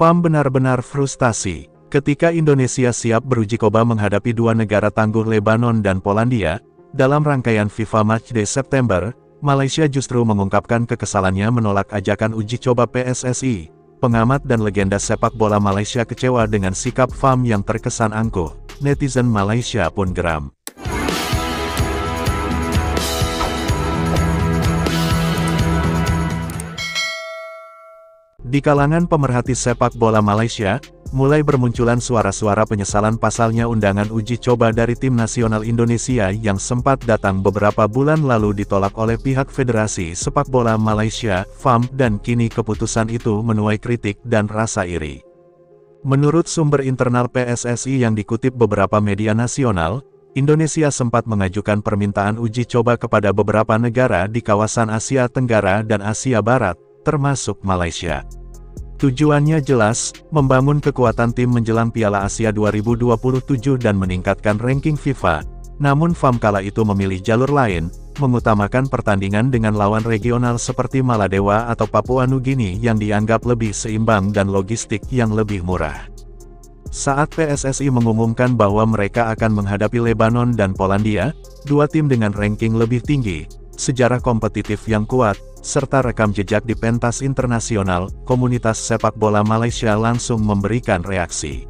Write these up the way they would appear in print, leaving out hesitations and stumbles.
FAM benar-benar frustasi ketika Indonesia siap beruji coba menghadapi dua negara tangguh Lebanon dan Polandia. Dalam rangkaian FIFA Matchday September, Malaysia justru mengungkapkan kekesalannya menolak ajakan uji coba PSSI. Pengamat dan legenda sepak bola Malaysia kecewa dengan sikap FAM yang terkesan angkuh. Netizen Malaysia pun geram. Di kalangan pemerhati sepak bola Malaysia, mulai bermunculan suara-suara penyesalan pasalnya undangan uji coba dari tim nasional Indonesia yang sempat datang beberapa bulan lalu ditolak oleh pihak Federasi Sepak Bola Malaysia, FAM, dan kini keputusan itu menuai kritik dan rasa iri. Menurut sumber internal PSSI yang dikutip beberapa media nasional, Indonesia sempat mengajukan permintaan uji coba kepada beberapa negara di kawasan Asia Tenggara dan Asia Barat, termasuk Malaysia. Tujuannya jelas, membangun kekuatan tim menjelang Piala Asia 2027 dan meningkatkan ranking FIFA. Namun FAM kala itu memilih jalur lain, mengutamakan pertandingan dengan lawan regional seperti Maladewa atau Papua Nugini yang dianggap lebih seimbang dan logistik yang lebih murah. Saat PSSI mengumumkan bahwa mereka akan menghadapi Lebanon dan Polandia, dua tim dengan ranking lebih tinggi, sejarah kompetitif yang kuat, serta rekam jejak di pentas internasional, komunitas sepak bola Malaysia langsung memberikan reaksi.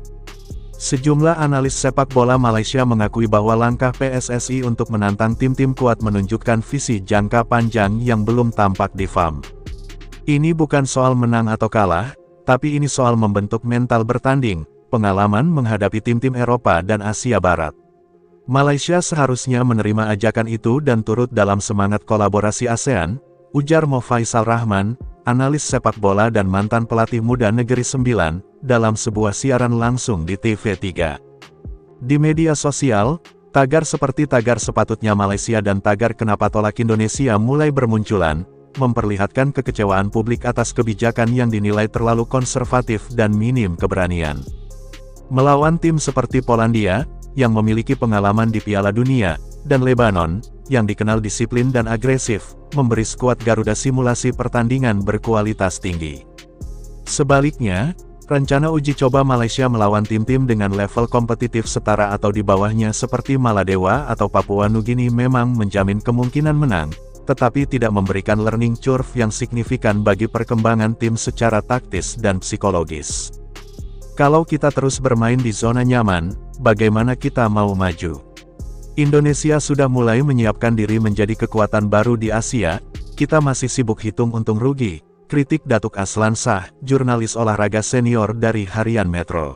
Sejumlah analis sepak bola Malaysia mengakui bahwa langkah PSSI untuk menantang tim-tim kuat menunjukkan visi jangka panjang yang belum tampak di FAM. Ini bukan soal menang atau kalah, tapi ini soal membentuk mental bertanding, pengalaman menghadapi tim-tim Eropa dan Asia Barat. Malaysia seharusnya menerima ajakan itu dan turut dalam semangat kolaborasi ASEAN, ujar Mo Faisal Rahman, analis sepak bola dan mantan pelatih muda Negeri Sembilan, dalam sebuah siaran langsung di TV3. Di media sosial, tagar seperti tagar sepatutnya Malaysia dan tagar kenapa tolak Indonesia mulai bermunculan, memperlihatkan kekecewaan publik atas kebijakan yang dinilai terlalu konservatif dan minim keberanian. Melawan tim seperti Polandia, yang memiliki pengalaman di Piala Dunia, dan Lebanon, yang dikenal disiplin dan agresif, memberi skuad Garuda simulasi pertandingan berkualitas tinggi. Sebaliknya, rencana uji coba Malaysia melawan tim-tim dengan level kompetitif setara atau di bawahnya seperti Maladewa atau Papua Nugini memang menjamin kemungkinan menang, tetapi tidak memberikan learning curve yang signifikan bagi perkembangan tim secara taktis dan psikologis. Kalau kita terus bermain di zona nyaman, bagaimana kita mau maju? Indonesia sudah mulai menyiapkan diri menjadi kekuatan baru di Asia, kita masih sibuk hitung untung rugi, kritik Datuk Aslan Shah, jurnalis olahraga senior dari Harian Metro.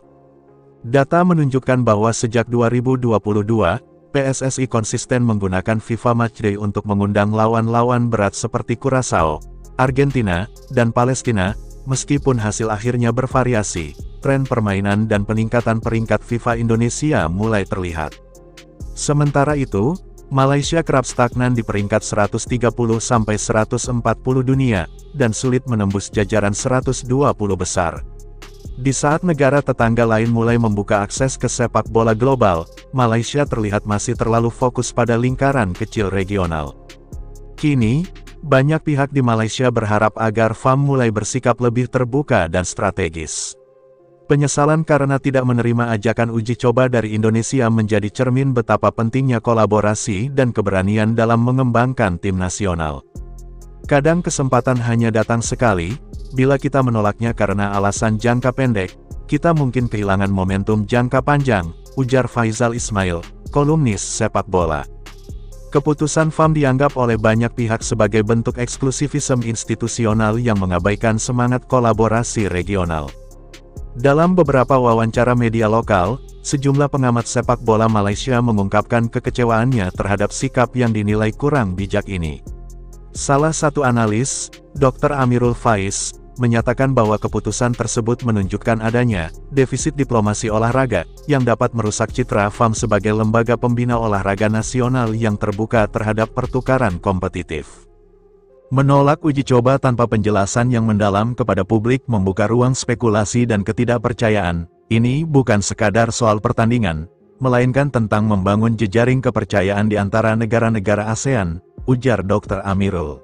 Data menunjukkan bahwa sejak 2022, PSSI konsisten menggunakan FIFA Matchday untuk mengundang lawan-lawan berat seperti Curaçao, Argentina, dan Palestina, meskipun hasil akhirnya bervariasi, tren permainan dan peningkatan peringkat FIFA Indonesia mulai terlihat. Sementara itu, Malaysia kerap stagnan di peringkat 130-140 dunia, dan sulit menembus jajaran 120 besar. Di saat negara tetangga lain mulai membuka akses ke sepak bola global, Malaysia terlihat masih terlalu fokus pada lingkaran kecil regional. Kini, banyak pihak di Malaysia berharap agar FAM mulai bersikap lebih terbuka dan strategis. Penyesalan karena tidak menerima ajakan uji coba dari Indonesia menjadi cermin betapa pentingnya kolaborasi dan keberanian dalam mengembangkan tim nasional. Kadang kesempatan hanya datang sekali, bila kita menolaknya karena alasan jangka pendek, kita mungkin kehilangan momentum jangka panjang, ujar Faizal Ismail, kolumnis sepak bola. Keputusan FAM dianggap oleh banyak pihak sebagai bentuk eksklusivisme institusional yang mengabaikan semangat kolaborasi regional. Dalam beberapa wawancara media lokal, sejumlah pengamat sepak bola Malaysia mengungkapkan kekecewaannya terhadap sikap yang dinilai kurang bijak ini. Salah satu analis, Dr. Amirul Faiz, menyatakan bahwa keputusan tersebut menunjukkan adanya defisit diplomasi olahraga, yang dapat merusak citra FAM sebagai lembaga pembina olahraga nasional yang terbuka terhadap pertukaran kompetitif. Menolak uji coba tanpa penjelasan yang mendalam kepada publik membuka ruang spekulasi dan ketidakpercayaan. Ini bukan sekadar soal pertandingan, melainkan tentang membangun jejaring kepercayaan di antara negara-negara ASEAN, ujar Dr. Amirul.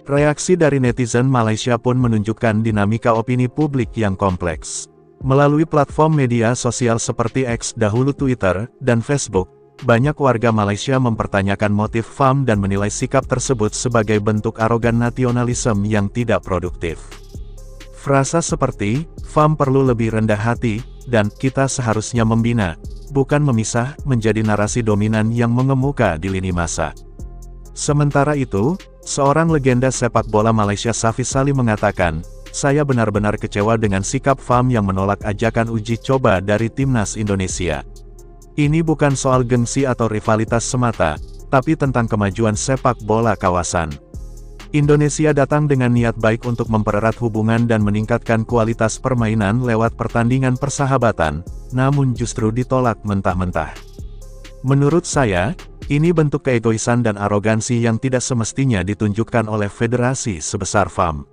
Reaksi dari netizen Malaysia pun menunjukkan dinamika opini publik yang kompleks. Melalui platform media sosial seperti X dahulu Twitter, dan Facebook, banyak warga Malaysia mempertanyakan motif FAM dan menilai sikap tersebut sebagai bentuk arogan nasionalisme yang tidak produktif. Frasa seperti, FAM perlu lebih rendah hati, dan kita seharusnya membina, bukan memisah, menjadi narasi dominan yang mengemuka di lini masa. Sementara itu, seorang legenda sepak bola Malaysia Safi Salih mengatakan, "Saya benar-benar kecewa dengan sikap FAM yang menolak ajakan uji coba dari Timnas Indonesia. Ini bukan soal gengsi atau rivalitas semata, tapi tentang kemajuan sepak bola kawasan. Indonesia datang dengan niat baik untuk mempererat hubungan dan meningkatkan kualitas permainan lewat pertandingan persahabatan, namun justru ditolak mentah-mentah. Menurut saya, ini bentuk keegoisan dan arogansi yang tidak semestinya ditunjukkan oleh federasi sebesar FAM.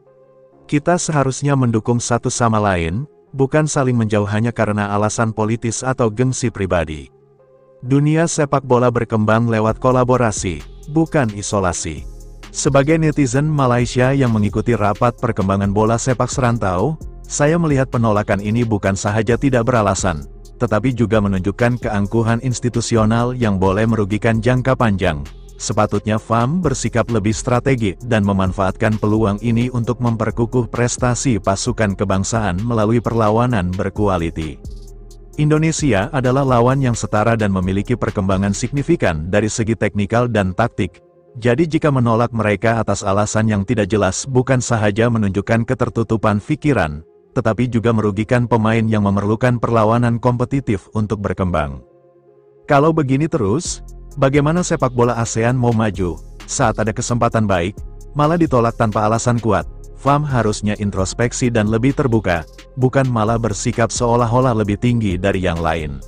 Kita seharusnya mendukung satu sama lain, bukan saling menjauh hanya karena alasan politis atau gengsi pribadi. Dunia sepak bola berkembang lewat kolaborasi, bukan isolasi." Sebagai netizen Malaysia yang mengikuti rapat perkembangan bola sepak serantau, saya melihat penolakan ini bukan sahaja tidak beralasan, tetapi juga menunjukkan keangkuhan institusional yang boleh merugikan jangka panjang. Sepatutnya FAM bersikap lebih strategi dan memanfaatkan peluang ini untuk memperkukuh prestasi pasukan kebangsaan melalui perlawanan berkualiti. Indonesia adalah lawan yang setara dan memiliki perkembangan signifikan dari segi teknikal dan taktik. Jadi jika menolak mereka atas alasan yang tidak jelas bukan sahaja menunjukkan ketertutupan pikiran, tetapi juga merugikan pemain yang memerlukan perlawanan kompetitif untuk berkembang. Kalau begini terus, bagaimana sepak bola ASEAN mau maju? Saat ada kesempatan baik, malah ditolak tanpa alasan kuat. FAM harusnya introspeksi dan lebih terbuka, bukan malah bersikap seolah-olah lebih tinggi dari yang lain.